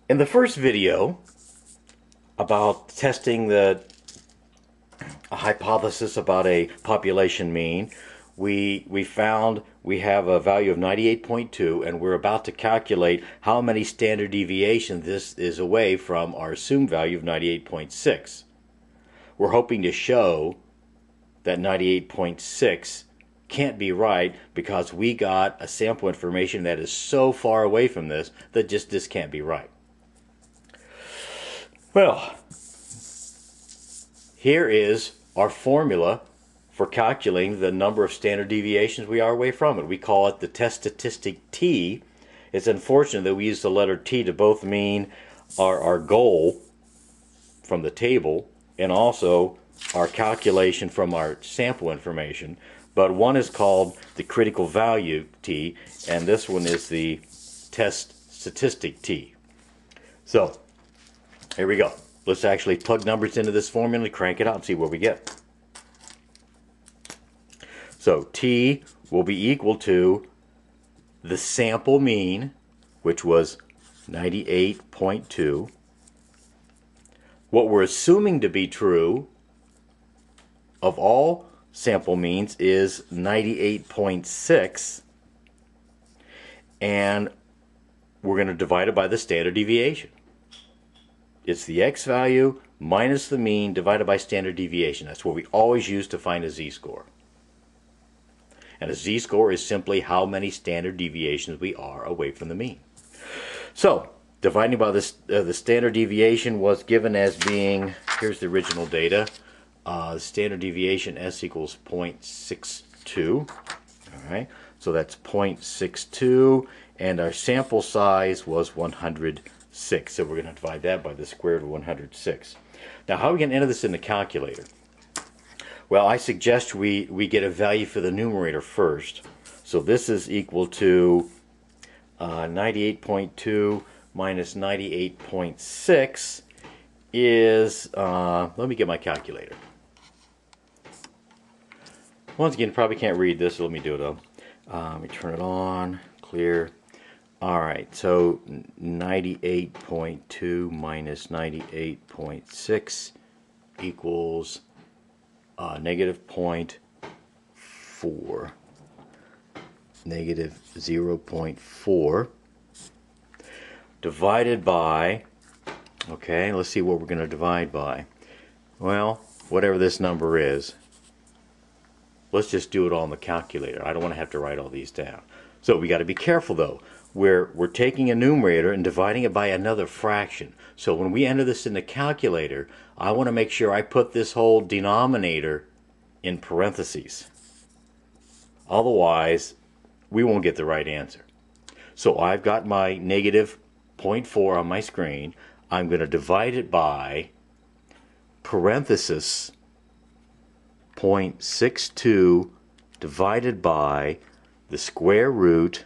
In the first video about testing a hypothesis about a population mean, we found we have a value of 98.2, and we're about to calculate how many standard deviations this is away from our assumed value of 98.6. We're hoping to show that 98.6 can't be right because we got a sample information that is so far away from this that just this can't be right. Well, here is our formula for calculating the number of standard deviations we are away from it. We call it the test statistic T. It's unfortunate that we use the letter T to both mean our goal from the table and also our calculation from our sample information. But one is called the critical value T, and this one is the test statistic T. So, here we go. Let's actually plug numbers into this formula, crank it out, and see what we get. So T will be equal to the sample mean, which was 98.2. What we're assuming to be true of all sample means is 98.6. And we're going to divide it by the standard deviation. It's the x value minus the mean divided by standard deviation. That's what we always use to find a z-score. And a z-score is simply how many standard deviations we are away from the mean. So, dividing by this, the standard deviation was given as being, here's the original data, standard deviation s equals 0.62. Alright, so that's 0.62, and our sample size was 106. So we're going to divide that by the square root of 106. Now, how are we going to enter this in the calculator? Well, I suggest we get a value for the numerator first. So this is equal to 98.2 minus 98.6 is, let me get my calculator. Once again, probably can't read this, so let me do it though. Let me turn it on, clear. Alright, so 98.2 minus 98.6 equals negative 0.4. Negative 0.4 divided by, okay, let's see what we're going to divide by. Well, whatever this number is, let's just do it all in the calculator. I don't want to have to write all these down. So we got to be careful though. We're taking a numerator and dividing it by another fraction. So when we enter this in the calculator, I want to make sure I put this whole denominator in parentheses. Otherwise, we won't get the right answer. So I've got my negative 0.4 on my screen. I'm going to divide it by parenthesis 0.62 divided by the square root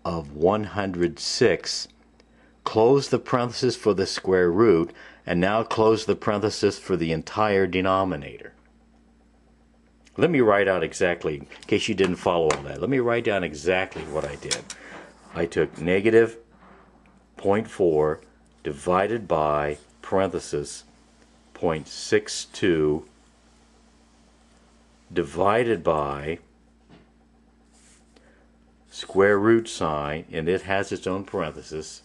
of 106. Close the parenthesis for the square root, and now close the parenthesis for the entire denominator. Let me write out exactly, in case you didn't follow all that, let me write down exactly what I did. I took negative 0.4 divided by parenthesis 0.62 divided by square root sign, and it has its own parenthesis,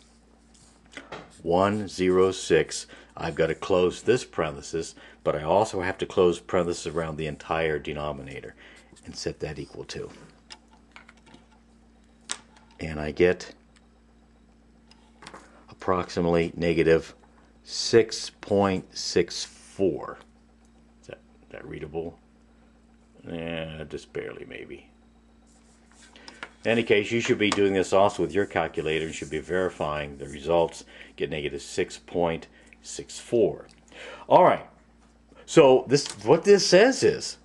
106. I've got to close this parenthesis, but I also have to close parenthesis around the entire denominator and set that equal to. And I get approximately negative 6.64. Is that readable? Just barely, maybe. In any case, you should be doing this also with your calculator. You should be verifying the results. Get negative 6.64. All right. So what this says is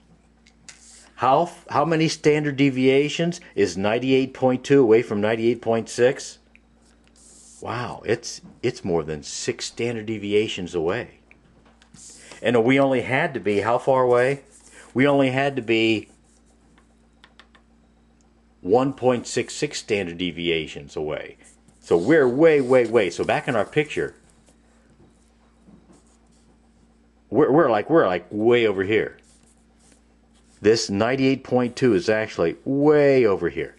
how many standard deviations is 98.2 away from 98.6? Wow, it's more than 6 standard deviations away. And we only had to be how far away? We only had to be 1.66 standard deviations away. So we're way. So back in our picture, we're like way over here. This 98.2 is actually way over here.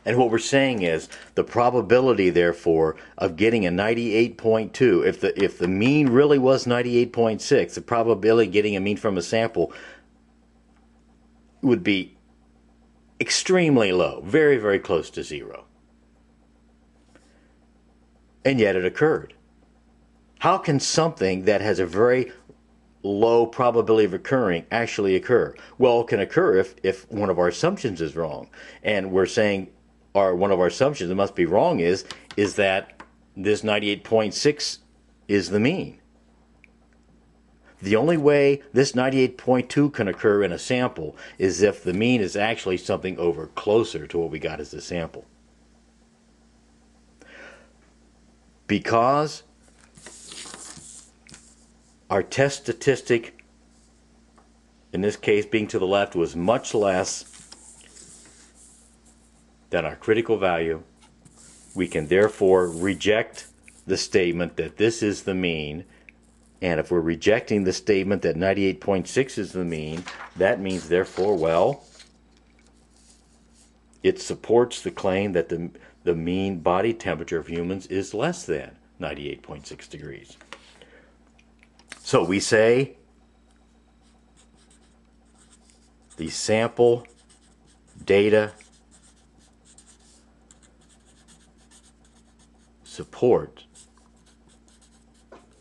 And what we're saying is the probability, therefore, of getting a 98.2, if the mean really was 98.6, the probability of getting a mean from a sample would be extremely low, very close to zero. And yet it occurred. How can something that has a very low probability of occurring actually occur? Well, it can occur if one of our assumptions is wrong. And we're saying one of our assumptions that must be wrong is that this 98.6 is the mean. The only way this 98.2 can occur in a sample is if the mean is actually something over closer to what we got as the sample. Because our test statistic, in this case being to the left, was much less than our critical value, we can therefore reject the statement that this is the mean. And if we're rejecting the statement that 98.6 is the mean, that means therefore, well, it supports the claim that the mean body temperature of humans is less than 98.6 degrees. So we say the sample data support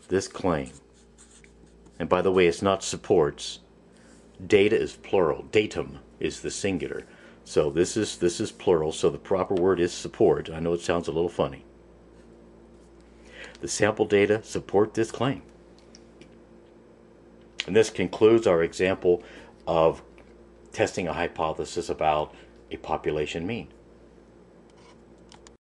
this claim. And by the way, it's not supports. Data is plural. Datum is the singular. So this is plural, so the proper word is support. I know it sounds a little funny. The sample data support this claim. And this concludes our example of testing a hypothesis about a population mean.